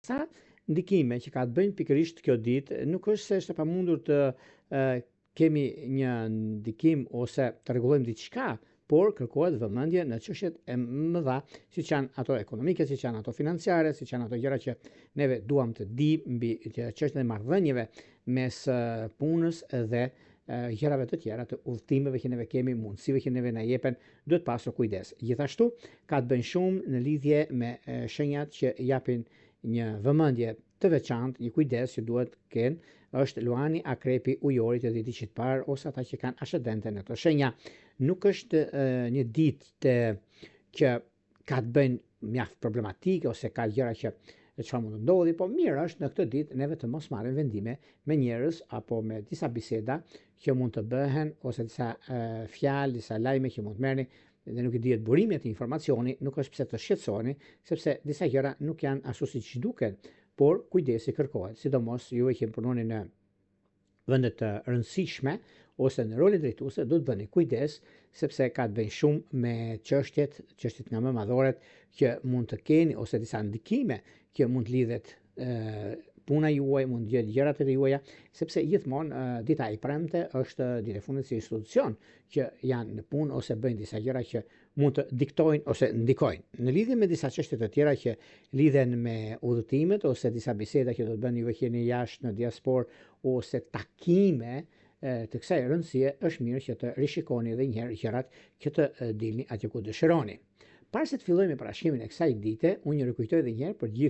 Sa ndikime që ka të bëjnë pikërisht kjo ditë, nuk është se është e pamundur të kemi një ndikim ose të rregullojmë diçka, por kërkohet vëmendje në çështjet e mëdha, siç janë ato ekonomike, siç janë ato financiare, siç janë ato gjëra që neve duam të di mbi çështjen e marrëdhënieve mes punës dhe gjërave të tjera, të udhëtimeve që neve kemi, mundësive që neve na jepen, duhet pasur kujdes. Gjithashtu ka të bëjnë shumë në lidhje me shenjat që japin një vëmendje të veçantë, një kujdes që duhet kenë, është luani akrepi ujorit e ditës së parë ose ata që kanë ascendente në këto shenja. Nuk është një ditë që ka të bëjnë mjaft problematike ose ka gjëra që çfarë mund të ndodhi, po mirë është në këtë ditë neve të mos marrim vendime me njerëz apo me disa biseda që mund të bëhen ose disa fjalë, disa lajme që mund të merrni dhe nuk i dihet burimet e informacioni, nuk është pse të shqetësoni, sepse disa gjëra nuk janë ashtu siç duken, por kujdesi kërkohet, sidomos juve që punoni në vende të rëndësishme ose në rolin drejtuese, do të bëni kujdes sepse ka të bëjë shumë me çështjet nga më madhoret që mund të keni ose disa ndikime që mund të lidhet puna juaj, mund të jetë gjërat e juaja, sepse gjithmonë dita e premte është ditë e fundit si institucion që janë në punë ose bëjnë disa gjëra që mund të diktojnë ose ndikojnë. Në lidhje me disa çështje të tjera që lidhen me udhëtimet ose disa biseda që do të bëni juve që jeni jashtë në diasporë ose takime të kësaj rëndësie, është mirë që të rishikoni edhe një herë gjërat që të dilni atje ku dëshironi. Para se të fillojmë me parashikimin e kësaj dite, unë ju rikujtoj edhe një herë për gjithë